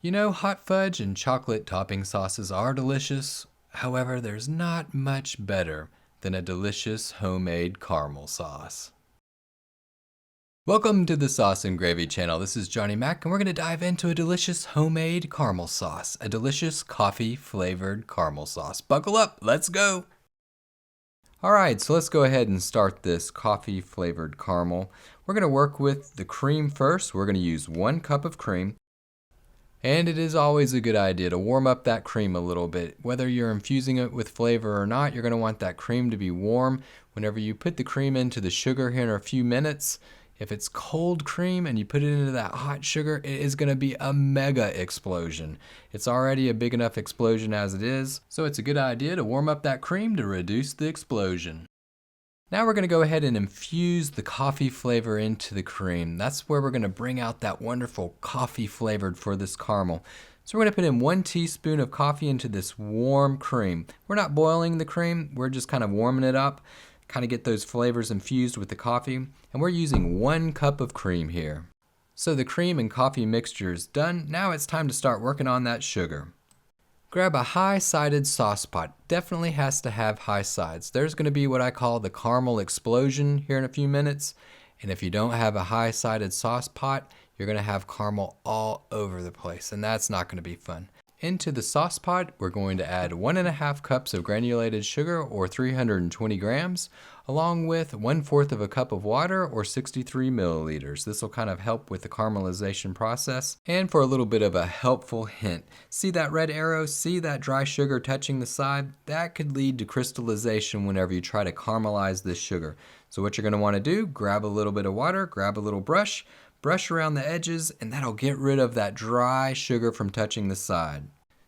You know, hot fudge and chocolate topping sauces are delicious. However, there's not much better than a delicious homemade caramel sauce. Welcome to the Sauce and Gravy channel. This is Johnny Mac, and we're going to dive into a delicious homemade caramel sauce, a delicious coffee flavored caramel sauce. Buckle up, let's go. All right, so let's go ahead and start this coffee flavored caramel. We're going to work with the cream first. We're going to use 1 cup of cream. And it is always a good idea to warm up that cream a little bit. Whether you're infusing it with flavor or not, you're going to want that cream to be warm. Whenever you put the cream into the sugar here in a few minutes, if it's cold cream and you put it into that hot sugar, it is going to be a mega explosion. It's already a big enough explosion as it is, so it's a good idea to warm up that cream to reduce the explosion. Now we're going to go ahead and infuse the coffee flavor into the cream. That's where we're going to bring out that wonderful coffee flavored for this caramel. So we're going to put in 1 teaspoon of coffee into this warm cream. We're not boiling the cream, we're just kind of warming it up, kind of get those flavors infused with the coffee. And we're using 1 cup of cream here. So the cream and coffee mixture is done. Now it's time to start working on that sugar. Grab a high-sided sauce pot. Definitely has to have high sides. There's going to be what I call the caramel explosion here in a few minutes. And if you don't have a high-sided sauce pot, you're going to have caramel all over the place. And that's not going to be fun. Into the sauce pot, we're going to add 1.5 cups of granulated sugar, or 320 grams, along with 1/4 of a cup of water, or 63 milliliters. This will kind of help with the caramelization process. And for a little bit of a helpful hint, see that red arrow? See that dry sugar touching the side? That could lead to crystallization whenever you try to caramelize this sugar. So what you're going to want to do, grab a little bit of water, grab a little brush around the edges, and that'll get rid of that dry sugar from touching the side.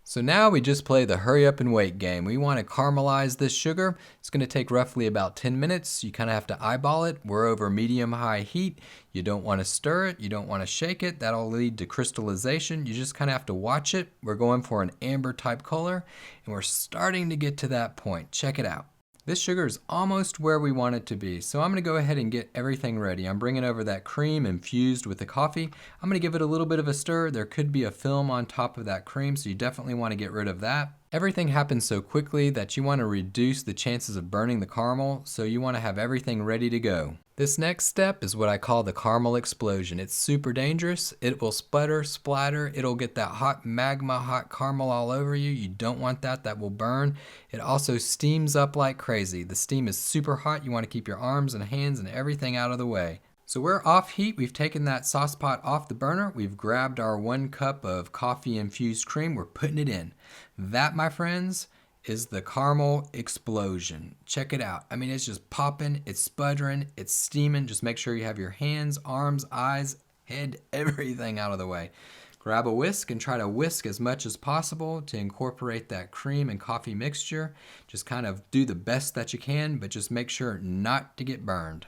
So now we just play the hurry up and wait game. We want to caramelize this sugar. It's going to take roughly about 10 minutes. You kind of have to eyeball it. We're over medium-high heat. You don't want to stir it. You don't want to shake it. That'll lead to crystallization. You just kind of have to watch it. We're going for an amber type color, and we're starting to get to that point. Check it out. This sugar is almost where we want it to be, so I'm going to go ahead and get everything ready. I'm bringing over that cream infused with the coffee. I'm going to give it a little bit of a stir. There could be a film on top of that cream, so you definitely want to get rid of that. Everything happens so quickly that you want to reduce the chances of burning the caramel, so you want to have everything ready to go. This next step is what I call the caramel explosion. It's super dangerous. It will sputter, splatter. It'll get that hot magma, hot caramel all over you. You don't want that. That will burn. It also steams up like crazy. The steam is super hot. You want to keep your arms and hands and everything out of the way. So we're off heat. We've taken that sauce pot off the burner. We've grabbed our 1 cup of coffee infused cream. We're putting it in. That, my friends, is the caramel explosion. Check it out. I mean, it's just popping, it's sputtering, it's steaming. Just make sure you have your hands, arms, eyes, head, everything out of the way. Grab a whisk and try to whisk as much as possible to incorporate that cream and coffee mixture. Just kind of do the best that you can, but just make sure not to get burned.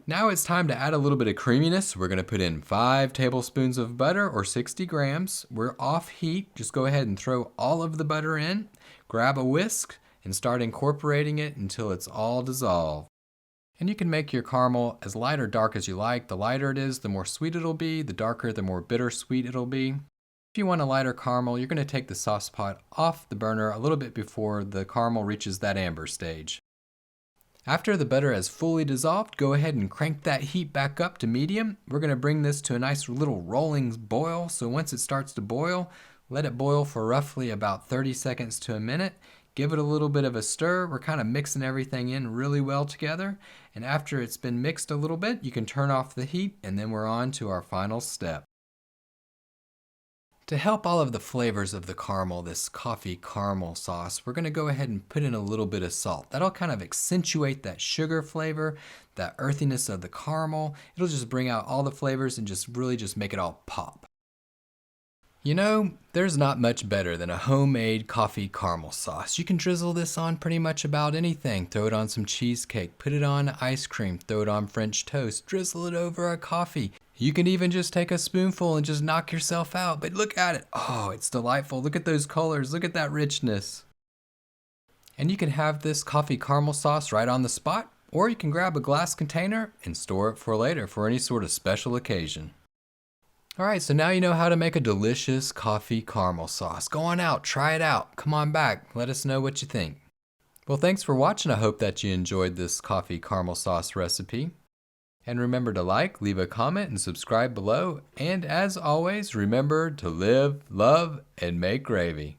Now it's time to add a little bit of creaminess. We're going to put in 5 tablespoons of butter, or 60 grams. We're off heat. Just go ahead and throw all of the butter in. Grab a whisk and start incorporating it until it's all dissolved. And you can make your caramel as light or dark as you like. The lighter it is, the more sweet it'll be. The darker, the more bittersweet it'll be. If you want a lighter caramel, you're going to take the sauce pot off the burner a little bit before the caramel reaches that amber stage. After the butter has fully dissolved, go ahead and crank that heat back up to medium. We're going to bring this to a nice little rolling boil. So once it starts to boil, let it boil for roughly about 30 seconds to a minute. Give it a little bit of a stir. We're kind of mixing everything in really well together. And after it's been mixed a little bit, you can turn off the heat, and then we're on to our final step. To help all of the flavors of the caramel, this coffee caramel sauce, we're going to go ahead and put in a little bit of salt. That'll kind of accentuate that sugar flavor, that earthiness of the caramel. It'll just bring out all the flavors and just really just make it all pop. You know, there's not much better than a homemade coffee caramel sauce. You can drizzle this on pretty much about anything. Throw it on some cheesecake, put it on ice cream, throw it on French toast, drizzle it over a coffee. You can even just take a spoonful and just knock yourself out. But look at it. Oh, it's delightful. Look at those colors. Look at that richness. And you can have this coffee caramel sauce right on the spot, or you can grab a glass container and store it for later for any sort of special occasion. Alright, so now you know how to make a delicious coffee caramel sauce. Go on out, try it out. Come on back, let us know what you think. Well, thanks for watching. I hope that you enjoyed this coffee caramel sauce recipe. And remember to like, leave a comment, and subscribe below. And as always, remember to live, love, and make gravy.